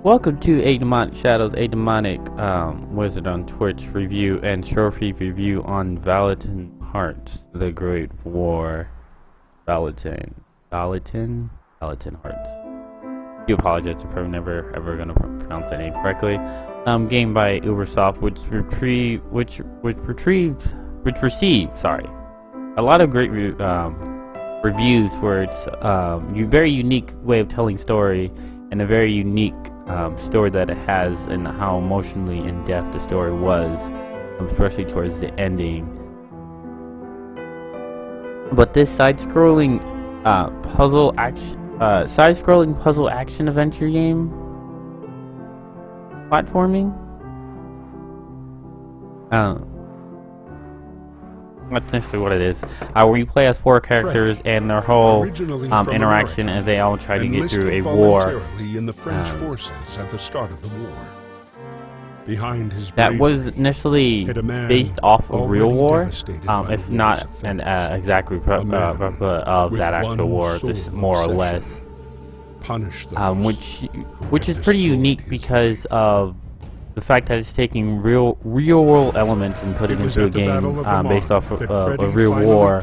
Welcome to ADemonicShadow's A Demonic Wizard on Twitch review and trophy review on Valiant Hearts, the Great War. Valiant Hearts. I do apologize if I'm never ever gonna pronounce that name correctly. Game by Ubersoft, which received a lot of great reviews for its very unique way of telling story and a very unique story that it has, and how emotionally in depth the story was, especially towards the ending. But this side-scrolling puzzle action adventure game, platforming. That's necessarily what it is. Where you play as 4 characters and their whole interaction as they all try to get through a war. In the French forces at the start of the war. Behind his that was initially based off of real war, if not an exact replica of that actual war, this more or less. Which is pretty unique because of the fact that it's taking real world elements and putting it into a game based off of a real war.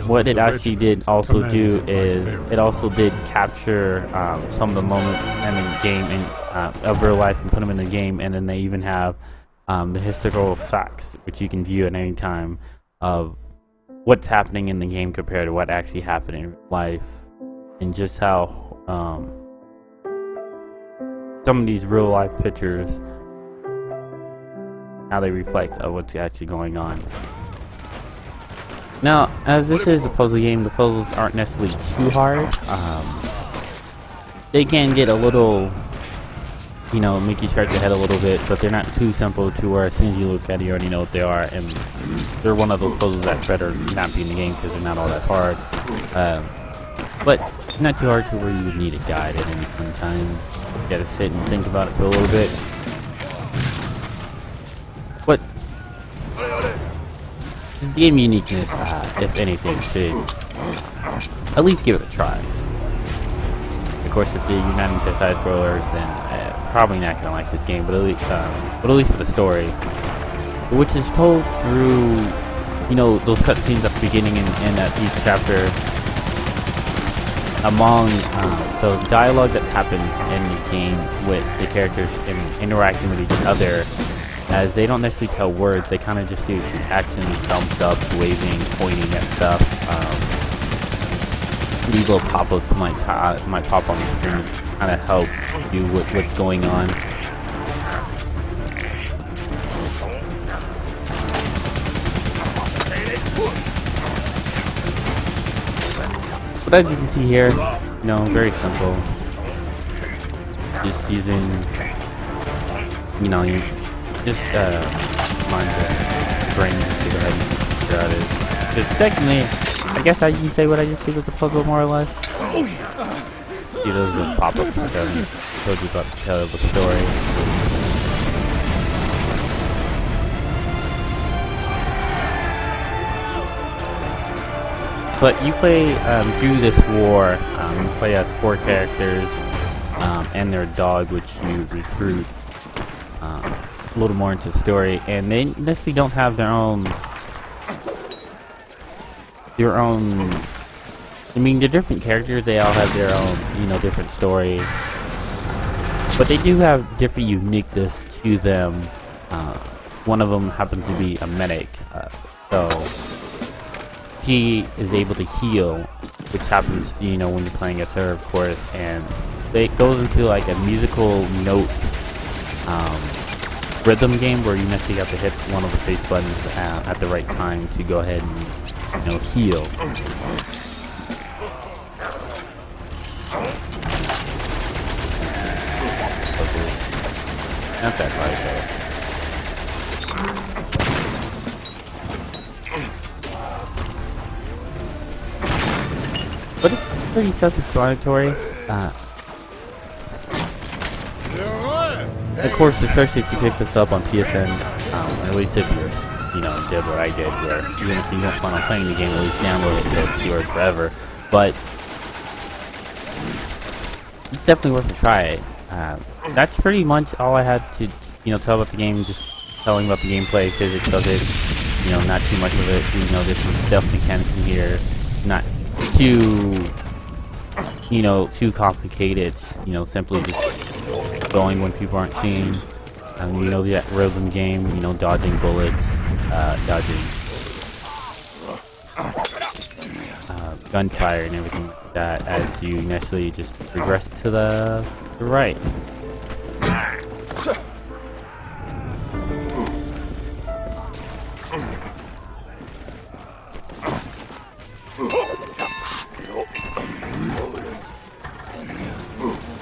What it actually did also do is it also did capture some of the moments in the game of real life and put them in the game, and then they even have the historical facts which you can view at any time of what's happening in the game compared to what actually happened in life, and just how some of these real life pictures, how they reflect of what's actually going on. Now, as this is a puzzle game, the puzzles aren't necessarily too hard. They can get a little, make you scratch your head a little bit, but they're not too simple to where as soon as you look at it, you already know what they are, and they're one of those puzzles that better not be in the game because they're not all that hard. But not too hard to where you would need a guide at any point in time. You gotta sit and think about it for a little bit. But this game uniqueness, if anything, should at least give it a try. Of course, if you're not into side scrollers, then probably not gonna like this game. But at least for the story, which is told through, those cutscenes at the beginning and at each chapter. Among the dialogue that happens in the game with the characters interacting with each other, as they don't necessarily tell words, they kind of just do actions, thumbs up, waving, pointing at stuff. These little pop-ups might pop on the screen, kind of help you with what's going on. But as you can see here, very simple. Just using, just mind the brain just to go ahead and figure out it. Because technically, I guess you can say what I just did was a puzzle more or less. See those pop-ups that told you about the tale of the story. But you play through this war. You play as 4 characters and their dog, which you recruit a little more into the story. And they necessarily don't have their own. I mean, they're different characters. They all have their own, different story. But they do have different uniqueness to them. One of them happens to be a medic, so she is able to heal, which happens, when you're playing as her, of course, and it goes into like a musical note rhythm game where you necessarily have to hit one of the face buttons at the right time to go ahead and, heal. Not that hard though. But it's pretty self-explanatory. Of course, especially if you pick this up on PSN, at least if you're, did what I did, where even if you don't plan on playing the game, at least download it so it's yours forever. But it's definitely worth a try. That's pretty much all I had to, tell about the game. Just telling about the gameplay, physics of it. Not too much of it. There's some stealth mechanics in here. Not too, too complicated. Simply just going when people aren't seeing. The rhythm game. Dodging bullets, dodging gunfire and everything like that. As you necessarily just progress to the right.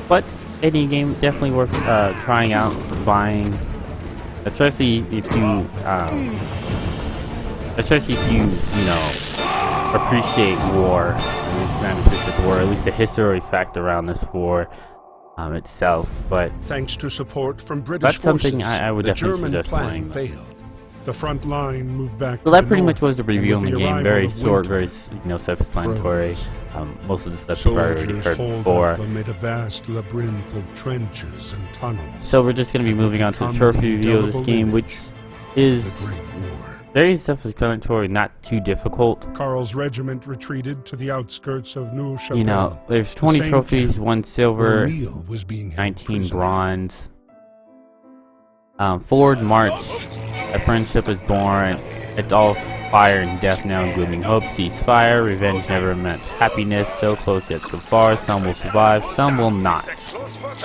But any game definitely worth trying out, buying, especially if you appreciate war. It's not appreciate the war, at least the history fact around this war itself. But thanks to support from British that's something forces, I would definitely suggest playing. Failed. The front line moved back. So that pretty much was the review on the game. Very short, very self-explanatory. Most of the stuff you've already heard before. Amid a vast labyrinth of trenches and tunnels. So we're just going to be moving on to the trophy review of this game, which is very self-explanatory, not too difficult. Karl's regiment retreated to the outskirts of Neuchâtel. There's 20 trophies, 1 silver, 19 bronze. Forward march, a friendship is born. It's all fire and death now, including hope. Cease fire, revenge never meant happiness. So close yet so far. Some will survive, some will not.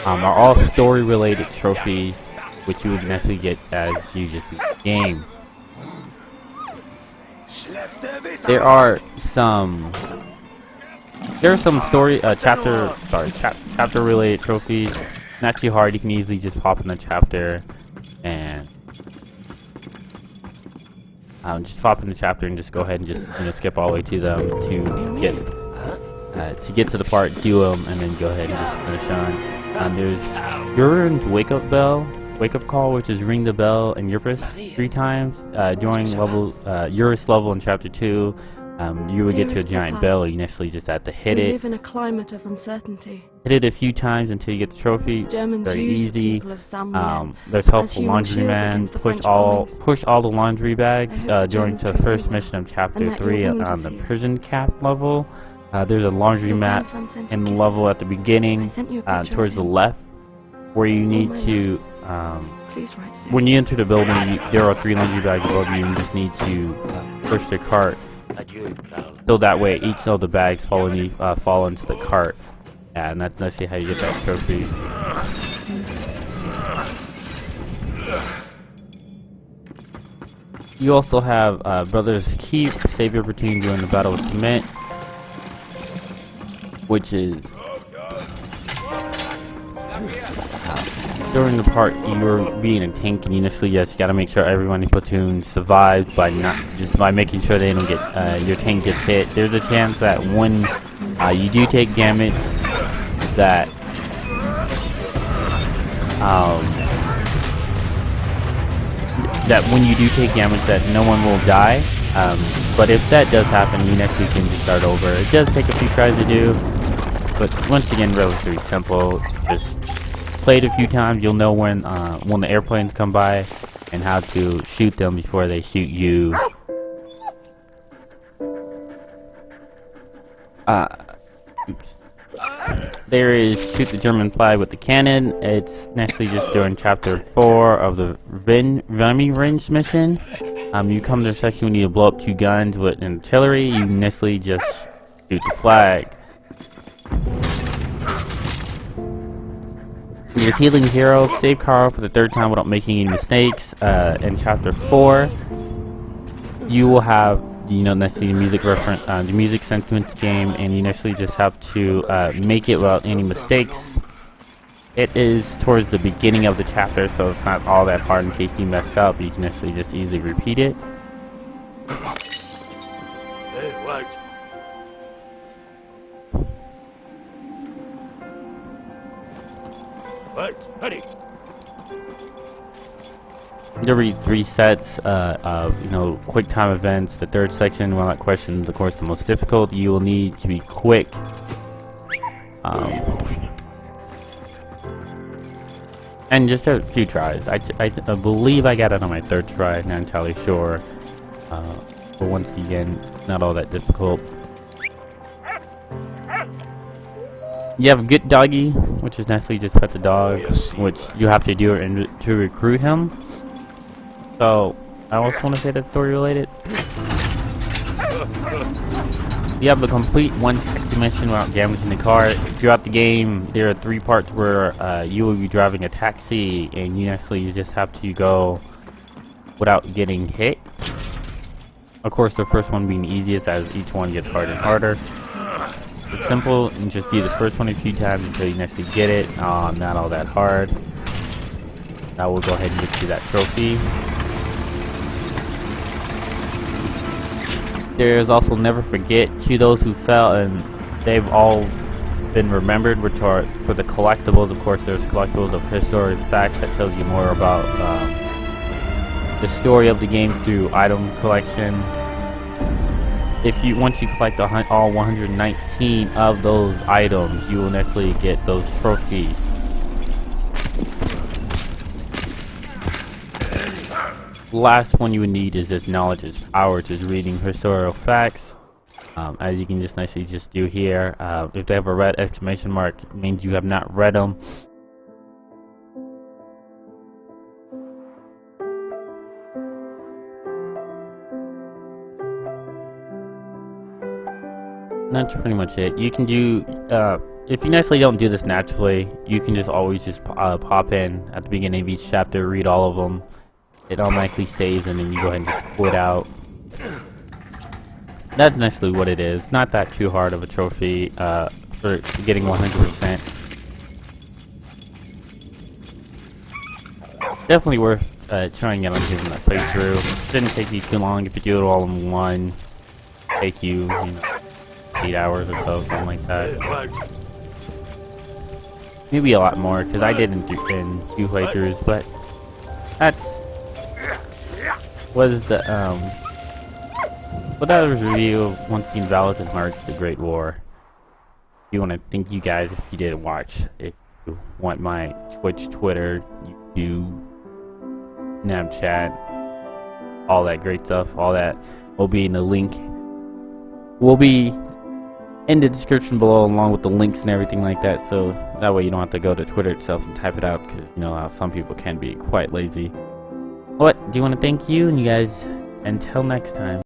Are all story-related trophies, which you would necessarily get as you just beat the game. There are some story chapter related trophies. Not too hard. You can easily just pop in the chapter and just pop in the chapter and just go ahead and just skip all the way to them to get to the part, do them, and then go ahead and just finish on. There's Urin's wake up call, which is ring the bell in Eurus 3 times during Eurus level in chapter 2. You would get to a giant bell. You initially just have to hit it. We live in a climate of uncertainty. Hit it a few times until you get the trophy. Germans very use easy. The people of Samnian There's help as for human shields laundryman. against the Push French all bombings. the laundry bags during the first mission of chapter that 3 your wound on is the healed. prison cap level. There's a laundry Your mat grandson sent in you the kisses. level at the I beginning, sent you a picture towards the of him. left, where you need my to. Please write soon. When you enter the building, there are 3 laundry bags above you, and you just need to push the cart. So that way, each of the bags fall into the cart. Yeah, and that's actually how you get that trophy. You also have Brothers Keep, save your platoon during the Battle of Cement, which is during the part you're being a tank, and you initially you gotta make sure everyone in your platoon survives by making sure they don't get your tank gets hit. There's a chance that when you do take damage, that when you do take damage, that no one will die. But if that does happen, you necessarily can just start over. It does take a few tries to do, but once again, relatively simple. Just play it a few times, you'll know when the airplanes come by and how to shoot them before they shoot you. There is shoot the German flag with the cannon. It's necessarily just during chapter 4 of the Revenge mission. You come to a section when you need to blow up 2 guns with an artillery. You necessarily just shoot the flag. There's Healing Hero, save Karl for the 3rd time without making any mistakes. In chapter 4, you will have necessarily the music sequence game, and you necessarily just have to make it without any mistakes. It is towards the beginning of the chapter, so it's not all that hard in case you mess up. You can necessarily just easily repeat it. Hey, what? What? Hurry! There will be 3 sets of quick time events. The 3rd section, well, that question is of course the most difficult. You will need to be quick. And just a few tries. I believe I got it on my 3rd try, not entirely sure. But once again, it's not all that difficult. You have a good doggy, which is nicely just pet the dog, which you have to do to recruit him. So, I also want to say that's story related. You have the complete one taxi mission without damaging the car. Throughout the game, there are 3 parts where you will be driving a taxi, and you actually just have to go without getting hit. Of course, the first one being the easiest, as each one gets harder and harder. It's simple, and just do the first one a few times until you actually get it. Not all that hard. Now we'll go ahead and get you that trophy. There's also Never Forget to those who fell, and they've all been remembered, which are for the collectibles. Of course, there's collectibles of historic facts that tells you more about the story of the game through item collection. Once you collect all 119 of those items, you will necessarily get those trophies. Last one you would need is this knowledge is power, which is reading historical facts. As you can just nicely just do here. If they have a red exclamation mark, it means you have not read them. That's pretty much it. You can do, if you necessarily don't do this naturally, you can just always just pop in at the beginning of each chapter, read all of them. It automatically saves, and then you go ahead and just quit out. That's necessarily what it is. Not that too hard of a trophy for getting 100%. Definitely worth trying out and giving that playthrough. Shouldn't take you too long if you do it all in one. Take you know, 8 hours or so, something like that. Maybe a lot more, because I didn't do it in 2 playthroughs, but that's was the well, that was a review of once again Valiant and Hearts: The Great War. You want to thank you guys if you did watch. If you want my Twitch, Twitter, YouTube, Snapchat, all that great stuff, all that will be in the link. Will be in the description below, along with the links and everything like that, so that way you don't have to go to Twitter itself and type it out, because you know how some people can be quite lazy. But do you want to thank you, and you guys, until next time.